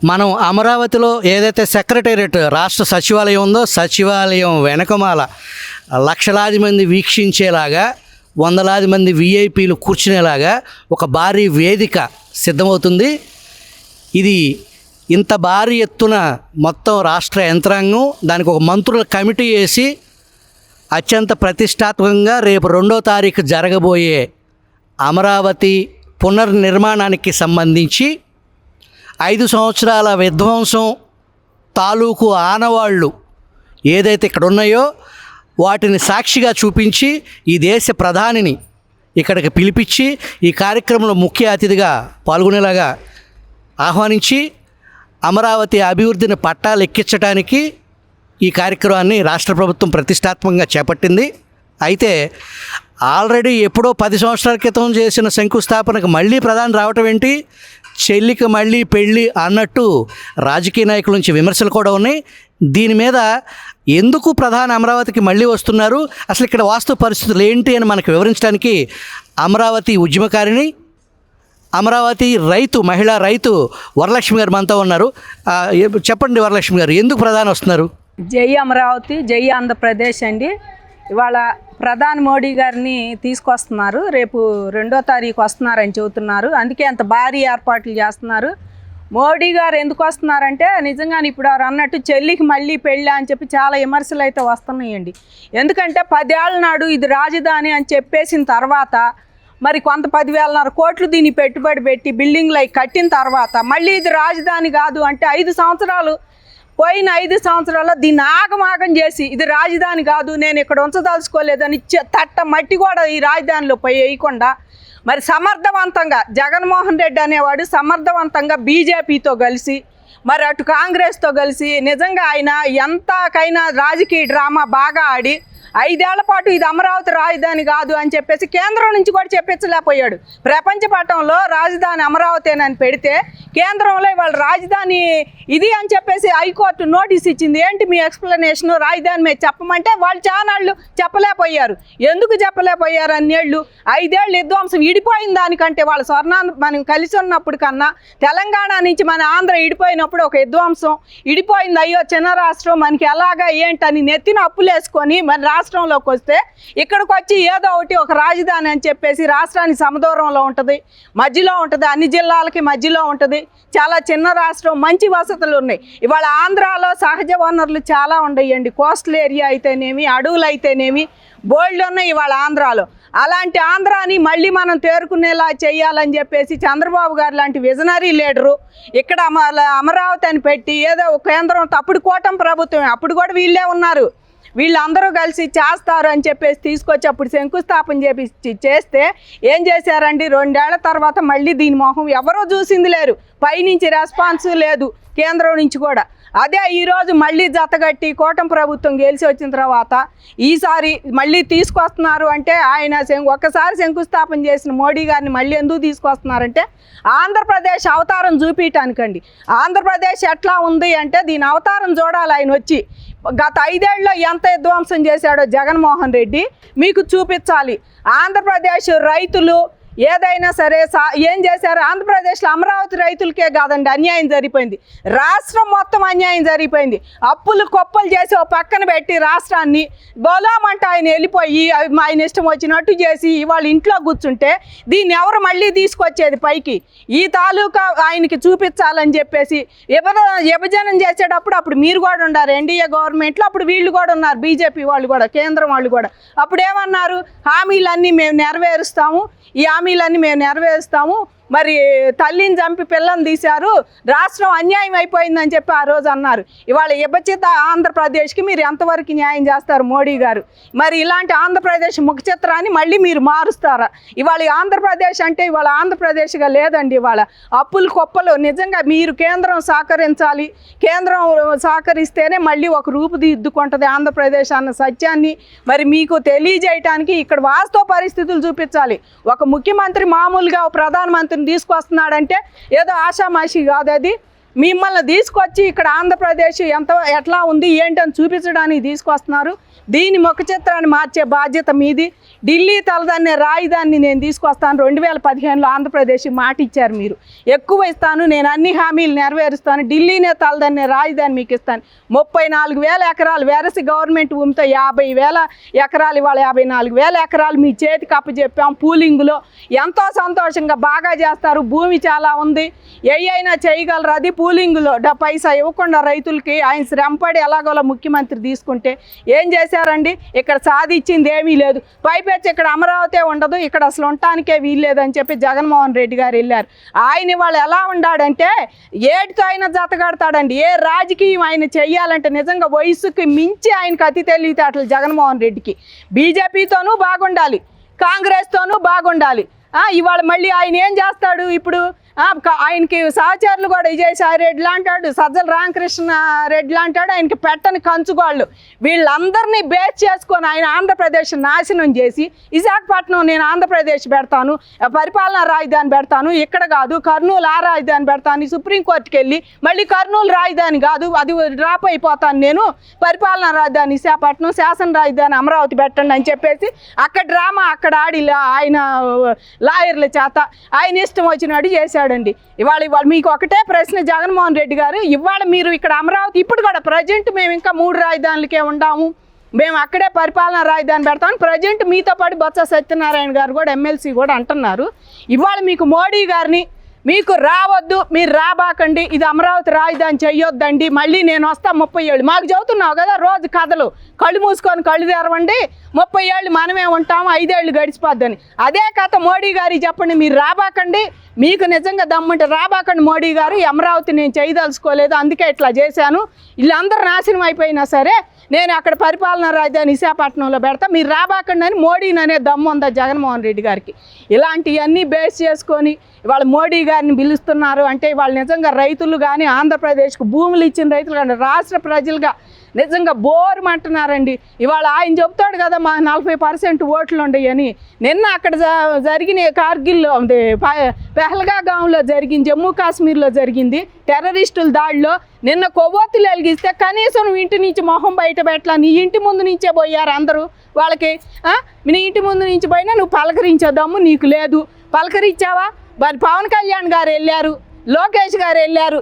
మనం అమరావతిలో ఏదైతే సెక్రటేరియట్ రాష్ట్ర సచివాలయం ఉందో, సచివాలయం వెనకమాల లక్షలాది మంది వీక్షించేలాగా, వందలాది మంది విఐపీలు కూర్చునేలాగా ఒక భారీ వేదిక సిద్ధమవుతుంది. ఇది ఇంత భారీ ఎత్తున మొత్తం రాష్ట్ర యంత్రాంగం, దానికి ఒక మంత్రుల కమిటీ వేసి అత్యంత ప్రతిష్టాత్మకంగా రేపు 2వ తారీఖు జరగబోయే అమరావతి పునర్నిర్మాణానికి సంబంధించి 5 సంవత్సరాల విధ్వంసం తాలూకు ఆనవాళ్ళు ఏదైతే ఇక్కడ ఉన్నాయో వాటిని సాక్షిగా చూపించి ఈ దేశ ప్రధానిని ఇక్కడికి పిలిపించి ఈ కార్యక్రమంలో ముఖ్య అతిథిగా పాల్గొనేలాగా ఆహ్వానించి అమరావతి అభివృద్ధిని పట్టాలు ఎక్కించడానికి ఈ కార్యక్రమాన్ని రాష్ట్ర ప్రభుత్వం ప్రతిష్టాత్మకంగా చేపట్టింది. అయితే ఆల్రెడీ ఎప్పుడో 10 సంవత్సరాల క్రితం చేసిన శంకుస్థాపనకు మళ్ళీ ప్రధాని రావటం ఏంటి, చెల్లికి మళ్ళీ పెళ్ళి అన్నట్టు రాజకీయ నాయకుల నుంచి విమర్శలు కూడా ఉన్నాయి. దీని మీద ఎందుకు ప్రధాని అమరావతికి మళ్ళీ వస్తున్నారు, అసలు ఇక్కడ వాస్తవ పరిస్థితులు ఏంటి అని మనకు వివరించడానికి అమరావతి ఉద్యమకారిణి, అమరావతి రైతు, మహిళా రైతు వరలక్ష్మి గారు మనతో ఉన్నారు. చెప్పండి వరలక్ష్మి గారు, ఎందుకు ప్రధాని వస్తున్నారు? జై అమరావతి, జై ఆంధ్రప్రదేశ్ అండి. ఇవాళ ప్రధాని మోడీ గారిని తీసుకొస్తున్నారు. రేపు 2వ తారీఖు వస్తున్నారని చెబుతున్నారు. అందుకే అంత భారీ ఏర్పాట్లు చేస్తున్నారు. మోడీ గారు ఎందుకు వస్తున్నారంటే నిజంగానే ఇప్పుడు వారు అన్నట్టు చెల్లికి మళ్ళీ పెళ్ళి అని చెప్పి చాలా విమర్శలు అయితే వస్తున్నాయండి. ఎందుకంటే 10 ఏళ్ల నాడు ఇది రాజధాని అని చెప్పేసిన తర్వాత మరి కొంత 10,000 కోట్లు దీన్ని పెట్టుబడి పెట్టి బిల్డింగ్లు అవి కట్టిన తర్వాత మళ్ళీ ఇది రాజధాని కాదు అంటే 5 సంవత్సరాలు పోయిన 5 సంవత్సరాల్లో దీన్ని ఆగమాగం చేసి ఇది రాజధాని కాదు, నేను ఇక్కడ ఉంచదలుచుకోలేదని తట్ట మట్టి కూడా ఈ రాజధానిలో పోయి వేయకుండా మరి సమర్థవంతంగా జగన్మోహన్ రెడ్డి అనేవాడు సమర్థవంతంగా బీజేపీతో కలిసి మరి అటు కాంగ్రెస్తో కలిసి నిజంగా ఆయన ఎంతకైనా రాజకీయ డ్రామా బాగా ఆడి 5 ఏళ్ల పాటు ఇది అమరావతి రాజధాని కాదు అని చెప్పేసి కేంద్రం నుంచి కూడా చెప్పించలేకపోయాడు. ప్రపంచ పటంలో రాజధాని అమరావతేనని పెడితే కేంద్రంలో ఇవాళ రాజధాని ఇది అని చెప్పేసి హైకోర్టు నోటీస్ ఇచ్చింది. ఏంటి మీ ఎక్స్ప్లెనేషన్, రాజధాని మీద చెప్పమంటే వాళ్ళు చానాళ్ళు చెప్పలేకపోయారు. ఎందుకు చెప్పలేకపోయారు అన్నేళ్ళు? 5 ఏళ్ళు విధ్వంసం ఇడిపోయిన దానికంటే వాళ్ళ స్వర్ణాంధ్ర మనం కలిసి ఉన్నప్పుడు కన్నా తెలంగాణ నుంచి మన ఆంధ్ర ఇడిపోయినప్పుడు ఒక విధ్వంసం ఇడిపోయింది. అయ్యో చిన్న రాష్ట్రం మనకి ఎలాగా ఏంటని నెత్తిన అప్పులు వేసుకొని మన రాష్ట్రంలోకి వస్తే ఇక్కడికి వచ్చి ఏదో ఒకటి ఒక రాజధాని అని చెప్పేసి రాష్ట్రానికి సమదూరంలో ఉంటుంది, మధ్యలో ఉంటుంది, అన్ని జిల్లాలకి మధ్యలో ఉంటుంది, చాలా చిన్న రాష్ట్రం, మంచి వసతులు ఉన్నాయి. ఇవాళ ఆంధ్రాలో సహజ వనరులు చాలా ఉన్నాయండి. కోస్టల్ ఏరియా అయితేనేమి, అడవులు అయితేనేమి బోల్డ్ ఉన్నాయి ఇవాళ ఆంధ్రాలో. అలాంటి ఆంధ్రాని మళ్ళీ మనం తేరుకునేలా చేయాలని చెప్పేసి చంద్రబాబు గారు లాంటి విజనరీ లీడరు ఇక్కడ అమరావతి అని పెట్టి ఏదో కేంద్రం అప్పుడు కూటమి ప్రభుత్వమే, అప్పుడు కూడా వీళ్ళే ఉన్నారు, వీళ్ళందరూ కలిసి చేస్తారు అని చెప్పేసి తీసుకొచ్చి అప్పుడు శంకుస్థాపన చేస్తే ఏం చేశారండి? 2 ఏళ్ల తర్వాత మళ్ళీ దీని మొహం ఎవరో చూసింది లేరు, పైనుంచి రెస్పాన్స్ లేదు, కేంద్రం నుంచి కూడా. అదే ఈరోజు మళ్ళీ జతగట్టి కూటమి ప్రభుత్వం గెలిచి వచ్చిన తర్వాత ఈసారి మళ్ళీ తీసుకొస్తున్నారు అంటే ఆయన ఒక్కసారి శంకుస్థాపన చేసిన మోడీ గారిని మళ్ళీ ఎందుకు తీసుకొస్తున్నారంటే ఆంధ్రప్రదేశ్ అవతారం చూపించటానికండి. ఆంధ్రప్రదేశ్ ఎట్లా ఉంది అంటే దీని అవతారం చూడాలి. ఆయన వచ్చి గత 5 ఏళ్ళలో ఎంత విధ్వంసం చేశాడో జగన్మోహన్ రెడ్డి మీకు చూపించాలి. ఆంధ్రప్రదేశ్ రైతులు ఏదైనా సరే ఏం చేశారు? ఆంధ్రప్రదేశ్లో అమరావతి రైతులకే కాదండి అన్యాయం జరిగిపోయింది, రాష్ట్రం మొత్తం అన్యాయం జరిగిపోయింది. అప్పులు కొప్పలు చేసి ఓ పక్కన పెట్టి రాష్ట్రాన్ని బోలామంటే ఆయన వెళ్ళిపోయి ఆయన ఇష్టం వచ్చినట్టు చేసి ఇవాళ ఇంట్లో కూర్చుంటే దీన్ని ఎవరు మళ్ళీ తీసుకొచ్చేది పైకి? ఈ తాలూకా ఆయనకి చూపించాలని చెప్పేసి విభజనం చేసేటప్పుడు అప్పుడు మీరు కూడా ఉన్నారు ఎన్డీఏ గవర్నమెంట్లో, అప్పుడు వీళ్ళు కూడా ఉన్నారు బీజేపీ వాళ్ళు కూడా, కేంద్రం వాళ్ళు కూడా. అప్పుడు ఏమన్నారు? హామీలన్నీ మేము నెరవేరుస్తాము, ఈ హామీలన్నీ మేము నెరవేరుస్తాము, మరి తల్లిని చంపి పిల్లని తీశారు, రాష్ట్రం అన్యాయం అయిపోయిందని చెప్పి ఆ రోజు అన్నారు. ఇవాళ విభజిత ఆంధ్రప్రదేశ్కి మీరు ఎంతవరకు న్యాయం చేస్తారు మోడీ గారు? మరి ఇలాంటి ఆంధ్రప్రదేశ్ ముఖ చిత్రాన్ని మళ్ళీ మీరు మారుస్తారా? ఇవాళ ఆంధ్రప్రదేశ్ అంటే ఇవాళ ఆంధ్రప్రదేశ్గా లేదండి. ఇవాళ అప్పులు కొప్పలు. నిజంగా మీరు కేంద్రం సహకరించాలి, కేంద్రం సహకరిస్తేనే మళ్ళీ ఒక రూపుదిద్దుకుంటుంది ఆంధ్రప్రదేశ్ అన్న సత్యాన్ని మరి మీకు తెలియజేయటానికి ఇక్కడ వాస్తవ పరిస్థితులు చూపించాలి. ఒక ముఖ్యమంత్రి మామూలుగా ప్రధానమంత్రి తీసుకొస్తున్నాడంటే ఏదో ఆషామాషి కాదు, అది మిమ్మల్ని తీసుకొచ్చి ఇక్కడ ఆంధ్రప్రదేశ్ ఎట్లా ఉంది ఏంటని చూపించడానికి తీసుకొస్తున్నారు. దీని ముఖ చిత్రాన్ని మార్చే బాధ్యత మీది. ఢిల్లీ తలదన్నే రాయిదాన్ని నేను తీసుకొస్తాను. 2015లో ఆంధ్రప్రదేశ్ మాట ఇచ్చారు మీరు, ఎక్కువ ఇస్తాను, నేను అన్ని హామీలు నెరవేరుస్తాను, ఢిల్లీనే తలదన్నే రాయిదాన్ని మీకు ఇస్తాను. 34,000 ఎకరాలు వెరసి గవర్నమెంట్ భూమితో 50,000 ఎకరాలు, ఇవాళ 54,000 ఎకరాలు మీ చేతికి అప్పచెప్పాం. పూలింగ్లో ఎంతో సంతోషంగా బాగా చేస్తారు, భూమి చాలా ఉంది, అయినా చేయగలరు. అది పూలింగ్లో పైసా ఇవ్వకుండా రైతులకి ఆయన శ్రమపడి ఎలాగోలా ముఖ్యమంత్రి తీసుకుంటే ఏం చేశారండి? ఇక్కడ సాధించింది ఏమీ లేదు. పైపెచ్చి ఇక్కడ అమరావతి ఉండదు, ఇక్కడ అసలు ఉండటానికే వీల్లేదని చెప్పి జగన్మోహన్ రెడ్డి గారు వెళ్ళారు. ఆయన వాళ్ళు ఎలా ఉన్నాడంటే ఏటితో అయినా జతగడతాడండి. ఏ రాజకీయం ఆయన చెయ్యాలంటే నిజంగా వయసుకి మించి ఆయనకు అతి తెలివితేటలు జగన్మోహన్ రెడ్డికి. బీజేపీతోనూ బాగుండాలి, కాంగ్రెస్తోనూ బాగుండాలి. ఇవాళ మళ్ళీ ఆయన ఏం చేస్తాడు? ఇప్పుడు ఆయనకి సహచరులు కూడా విజయసాయి రెడ్డి లాంటాడు, సజ్జల రామకృష్ణ రెడ్డి లాంటాడు, ఆయనకి పెట్టని కంచుగోళ్ళు. వీళ్ళందరినీ బేస్ చేసుకొని ఆయన ఆంధ్రప్రదేశ్ నాశనం చేసి విశాఖపట్నం నేను ఆంధ్రప్రదేశ్ పెడతాను, పరిపాలనా రాజధాని పెడతాను, ఇక్కడ కాదు కర్నూలు ఆ రాజధాని పెడతాను, సుప్రీంకోర్టుకి వెళ్ళి మళ్ళీ కర్నూలు రాజధాని కాదు అది డ్రాప్ అయిపోతాను, నేను పరిపాలనా రాజధాని విశాఖపట్నం, శాసన రాజధాని అమరావతి పెట్టండి అని చెప్పేసి అక్కడ డ్రామా అక్కడ ఆడి ఆయన లాయర్ల చేత ఆయన ఇష్టం వచ్చినట్టు చేశాడండి. ఇవాళ మీకు ఒకటే ప్రశ్న జగన్మోహన్ రెడ్డి గారు, ఇవాళ మీరు ఇక్కడ అమరావతి ఇప్పుడు కూడా ప్రజెంట్ మేము ఇంకా 3 రాజధానులకే ఉండాము, మేము అక్కడే పరిపాలనా రాజధాని పెడతాము. ప్రజెంట్ మీతో పాటు బొత్స సత్యనారాయణ గారు కూడా ఎమ్మెల్సీ కూడా అంటున్నారు. ఇవాళ మీకు మోడీ గారిని మీకు రావద్దు, మీరు రాబాకండి, ఇది అమరావతి రాజధాని చెయ్యొద్దండి, మళ్ళీ నేను వస్తా 30 ఏళ్ళు మాకు చెబుతున్నావు కదా రోజు కథలు, కళ్ళు మూసుకొని కళ్ళు తెరవండి, 30 ఏళ్ళు మనమే ఉంటాము, 5 ఏళ్ళు గడిచిపోద్దని. అదే కథ మోడీ గారికి చెప్పండి, మీరు రాబాకండి, మీకు నిజంగా దమ్ముంటే రాబాకండి మోడీ గారు, అమరావతి నేను చేయదలుచుకోలేదు అందుకే ఇట్లా చేశాను, వీళ్ళందరూ నాశనం అయిపోయినా సరే నేను అక్కడ పరిపాలనా రాజధాని విశాఖపట్నంలో పెడతా, మీరు రాబాకండి అని మోడీని అనే దమ్ము ఉందా జగన్మోహన్ రెడ్డి గారికి? ఇలాంటివన్నీ బేస్ చేసుకొని ఇవాళ మోడీ గారిని పిలుస్తున్నారు అంటే ఇవాళ నిజంగా రైతులు కానీ ఆంధ్రప్రదేశ్కు భూములు ఇచ్చిన రైతులు కానీ రాష్ట్ర ప్రజలుగా నిజంగా బోరుమంటున్నారండి. ఇవాళ ఆయన చెప్తాడు కదా మా 40% ఓట్లు ఉండయని. నిన్న అక్కడ జరిగిన కార్గిల్లో పెహల్గాంలో జరిగింది, జమ్మూ కాశ్మీర్లో జరిగింది టెర్రరిస్టుల దాడిలో నిన్న కొవ్వొత్తులు వెలిగిస్తే కనీసం ఇంటి నుంచి మొహం బయట పెట్టలా, నీ ఇంటి ముందు నుంచే పోయారు అందరూ. వాళ్ళకి నీ ఇంటి ముందు నుంచి పోయినా నువ్వు పలకరించేద్దాము నీకు లేదు, పలకరించావా? మరి పవన్ కళ్యాణ్ గారు వెళ్ళారు, లోకేష్ గారు వెళ్ళారు,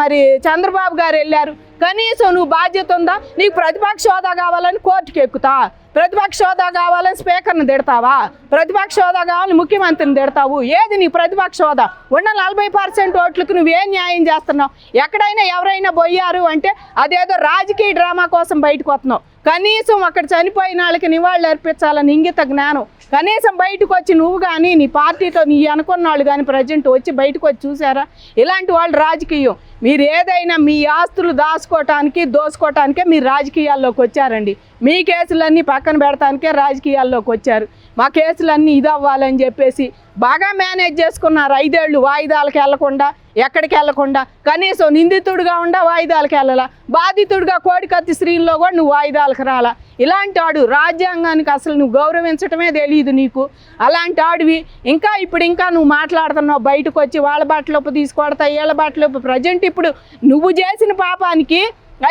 మరి చంద్రబాబు గారు వెళ్ళారు, కనీసం నువ్వు బాధ్యత ఉందా? నీకు ప్రతిపక్ష హోదా కావాలని కోర్టుకి ఎక్కుతా, ప్రతిపక్ష హోదా కావాలని స్పీకర్ని తిడతావా, ప్రతిపక్ష హోదా కావాలని ముఖ్యమంత్రిని తిడతావు, ఏది నీ ప్రతిపక్ష హోదా? ఉన్న 40% ఓట్లకు నువ్వేం న్యాయం చేస్తున్నావు? ఎక్కడైనా ఎవరైనా పోయారు అంటే అదేదో రాజకీయ డ్రామా కోసం బయటకు వస్తున్నావు. కనీసం అక్కడ చనిపోయిన వాళ్ళకి నివాళులు అర్పించాలని ఇంగిత జ్ఞానం కనీసం బయటకు వచ్చి నువ్వు కానీ నీ పార్టీతో నీ అనుకున్న వాళ్ళు కానీ ప్రజెంట్ వచ్చి బయటకు వచ్చి చూసారా? ఇలాంటి వాళ్ళు రాజకీయం. మీరు ఏదైనా మీ ఆస్తులు దాచుకోవటానికి దోసుకోవటానికే మీరు రాజకీయాల్లోకి వచ్చారండి. మీ కేసులన్నీ పక్కన పెడటానికే రాజకీయాల్లోకి వచ్చారు. మా కేసులన్నీ ఇది అవ్వాలని చెప్పేసి బాగా మేనేజ్ చేసుకున్నారు. 5 ఏళ్ళు వాయిదాలకు వెళ్లకుండా, ఎక్కడికి వెళ్లకుండా, కనీసం నిందితుడిగా ఉండా వాయిదాలకు వెళ్ళాలా, బాధితుడిగా కోడికత్తి శ్రీలో కూడా నువ్వు వాయిదాలకు రాలా. ఇలాంటి వాడు రాజ్యాంగానికి అసలు నువ్వు గౌరవించటమే తెలియదు నీకు. అలాంటి వాడివి ఇంకా నువ్వు మాట్లాడుతున్నావు బయటకు వచ్చి వాళ్ళ బట్టలొప్పు తీసుకొడతా వీళ్ళ బట్టలొప్పు. ప్రజెంట్ ఇప్పుడు నువ్వు చేసిన పాపానికి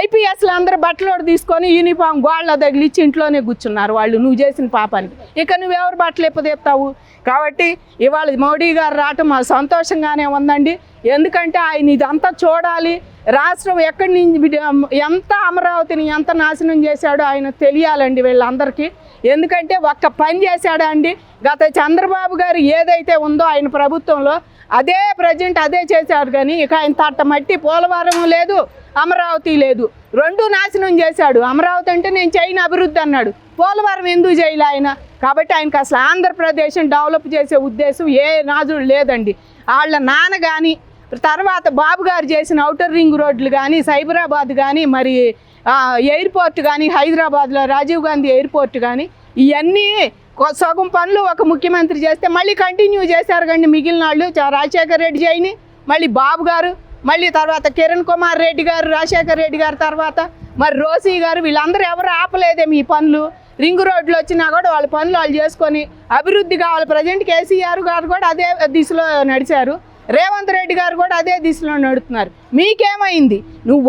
ఐపీఎస్లు అందరూ బట్టలోడు తీసుకొని యూనిఫామ్ గోళ్ళ తగిలిచ్చి ఇంట్లోనే కూర్చున్నారు వాళ్ళు నువ్వు చేసిన పాపానికి. ఇక నువ్వెవరు బట్టలు ఎప్పదెప్తావు? కాబట్టి ఇవాళ మోడీ గారు రావటం మాకు సంతోషంగానే ఉందండి. ఎందుకంటే ఆయన ఇదంతా చూడాలి. రాష్ట్రం ఎక్కడి నుంచి ఎంత అమరావతిని ఎంత నాశనం చేశాడో ఆయన తెలియాలండి వీళ్ళందరికీ. ఎందుకంటే ఒక్క పని చేశాడా అండి? గత చంద్రబాబు గారు ఏదైతే ఉందో ఆయన ప్రభుత్వంలో అదే ప్రజెంట్ అదే చేశాడు. కానీ ఇక ఆయన తట్ట మట్టి పోలవరం లేదు, అమరావతి లేదు, 2 నాశనం చేశాడు. అమరావతి అంటే నేను చేయని అభివృద్ధి అన్నాడు, పోలవరం ఎందుకు చేయలే ఆయన? కాబట్టి ఆయనకు అసలు ఆంధ్రప్రదేశ్ని డెవలప్ చేసే ఉద్దేశం ఏ నాజుడు లేదండి. వాళ్ళ నాన్న కానీ తర్వాత బాబు గారు చేసిన ఔటర్ రింగ్ రోడ్లు కానీ, సైబరాబాద్ కానీ, మరి ఎయిర్పోర్ట్ కానీ, హైదరాబాద్లో రాజీవ్ గాంధీ ఎయిర్పోర్ట్ కానీ, ఇవన్నీ సగం పనులు ఒక ముఖ్యమంత్రి చేస్తే మళ్ళీ కంటిన్యూ చేశారు. కానీ మిగిలిన వాళ్ళు రాజశేఖర్ రెడ్డి చేయని, మళ్ళీ బాబు గారు, మళ్ళీ తర్వాత కిరణ్ కుమార్ రెడ్డి గారు, రాజశేఖర్ రెడ్డి గారు, తర్వాత మరి రోసీ గారు, వీళ్ళందరూ ఎవరు ఆపలేదే మీ పనులు. రింగ్ రోడ్లు వచ్చినా కూడా వాళ్ళ పనులు వాళ్ళు చేసుకొని అభివృద్ధి కావాలి. ప్రజెంట్ కేసీఆర్ గారు కూడా అదే దిశలో నడిచారు, రేవంత్ రెడ్డి గారు కూడా అదే దిశలో నడుస్తున్నారు. మీకేమైంది? నువ్వు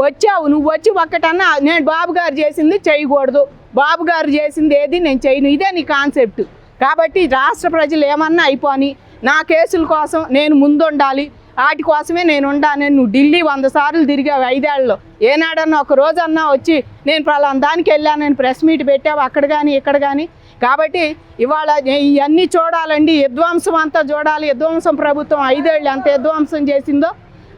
వచ్చి ఒక్కటన్నా నేను బాబు గారు చేసింది చేయకూడదు, బాబు గారు చేసింది ఏది నేను చేయను, ఇదే నీ కాన్సెప్ట్. కాబట్టి రాష్ట్ర ప్రజలు ఏమన్నా అయిపోని నా కేసుల కోసం నేను ముందుండాలి, వాటి కోసమే నేను ఉండాను. నువ్వు ఢిల్లీ 100 సార్లు తిరిగావు 5 ఏళ్లలో, ఏనాడన్నా ఒక రోజన్నా వచ్చి నేను పలానా దానికి వెళ్ళానని ప్రెస్ మీట్ పెట్టావు అక్కడ కానీ ఇక్కడ కానీ. కాబట్టి ఇవాళ ఇవన్నీ చూడాలండి, విధ్వంసం అంతా చూడాలి. విధ్వంసం ప్రభుత్వం 5 ఏళ్ళు ఎంత విధ్వంసం చేసిందో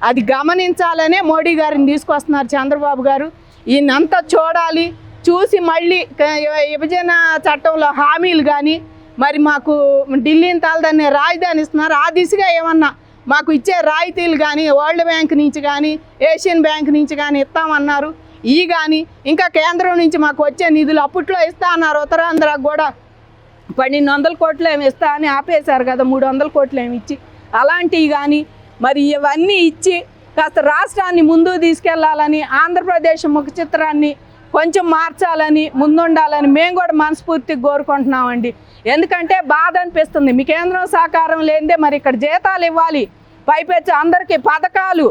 అది గమనించాలనే మోడీ గారిని తీసుకొస్తున్నారు చంద్రబాబు గారు. ఈయనంతా చూడాలి, చూసి మళ్ళీ విభజన చట్టంలో హామీలు కానీ మరి మాకు ఢిల్లీని తాలదనే రాజధాని ఇస్తున్నారు, ఆ దిశగా ఏమన్నా మాకు ఇచ్చే రాయితీలు కానీ వరల్డ్ బ్యాంక్ నుంచి కానీ ఏషియన్ బ్యాంక్ నుంచి కానీ ఇస్తామన్నారు. ఈ కానీ ఇంకా కేంద్రం నుంచి మాకు వచ్చే నిధులు అప్పట్లో ఇస్తా అన్నారు, ఉత్తరాంధ్రకు కూడా 1200 కోట్లు ఏమి ఇస్తా అని ఆపేశారు కదా, 300 కోట్లు ఏమి ఇచ్చి. అలాంటివి కానీ మరి ఇవన్నీ ఇచ్చి కాస్త రాష్ట్రాన్ని ముందుకు తీసుకెళ్లాలని, ఆంధ్రప్రదేశ్ ముఖ చిత్రాన్ని కొంచెం మార్చాలని, ముందుండాలని మేము కూడా మనస్ఫూర్తిగా కోరుకుంటున్నామండి. ఎందుకంటే బాధ అనిపిస్తుంది, మీ కేంద్రం సహకారం లేనిదే మరి ఇక్కడ జీతాలు ఇవ్వాలి, పైపెచ్చి అందరికీ పథకాలు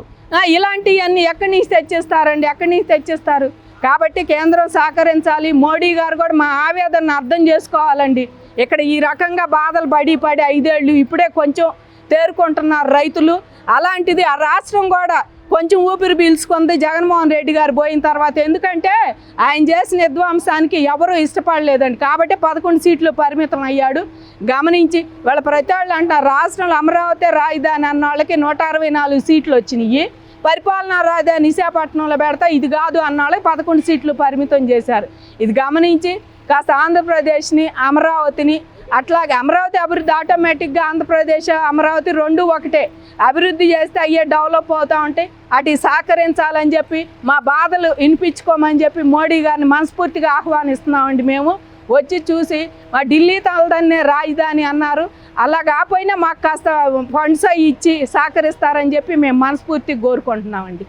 ఇలాంటివన్నీ ఎక్కడి నుంచి తెచ్చిస్తారండి, ఎక్కడి నుంచి తెచ్చిస్తారు. కాబట్టి కేంద్రం సహకరించాలి, మోడీ గారు కూడా మా ఆవేదనను అర్థం చేసుకోవాలండి. ఇక్కడ ఈ రకంగా బాధలు పడి 5 ఏళ్ళు ఇప్పుడే కొంచెం తేరుకుంటున్నారు రైతులు. అలాంటిది ఆ రాష్ట్రం కూడా కొంచెం ఊపిరి పీల్చుకుంది జగన్మోహన్ రెడ్డి గారు పోయిన తర్వాత. ఎందుకంటే ఆయన చేసిన విధ్వంసానికి ఎవరూ ఇష్టపడలేదండి. కాబట్టి 11 సీట్లు పరిమితం అయ్యాడు. గమనించి వాళ్ళ ప్రతి వాళ్ళు అంటారు రాష్ట్రంలో అమరావతి రాజధాని అన్న వాళ్ళకి 164 సీట్లు వచ్చినాయి, పరిపాలనా రాజధాని విశాఖపట్నంలో పెడతా ఇది కాదు అన్న వాళ్ళకి 11 సీట్లు పరిమితం చేశారు. ఇది గమనించి కాస్త ఆంధ్రప్రదేశ్ని అమరావతిని అట్లాగే అమరావతి అభివృద్ధి ఆటోమేటిక్గా ఆంధ్రప్రదేశ్ అమరావతి 2 ఒకటే, అభివృద్ధి చేస్తే అయ్యే డెవలప్ అవుతూ ఉంటాయి. అటు సహకరించాలని చెప్పి మా బాధలు వినిపించుకోమని చెప్పి మోడీ గారిని మనస్ఫూర్తిగా ఆహ్వానిస్తున్నామండి. మేము వచ్చి చూసి మా ఢిల్లీ తలదన్నే రాజధాని అన్నారు, అలా కాకపోయినా మాకు కాస్త ఫండ్స్ ఇచ్చి సహకరిస్తారని చెప్పి మేము మనస్ఫూర్తిగా కోరుకుంటున్నామండి.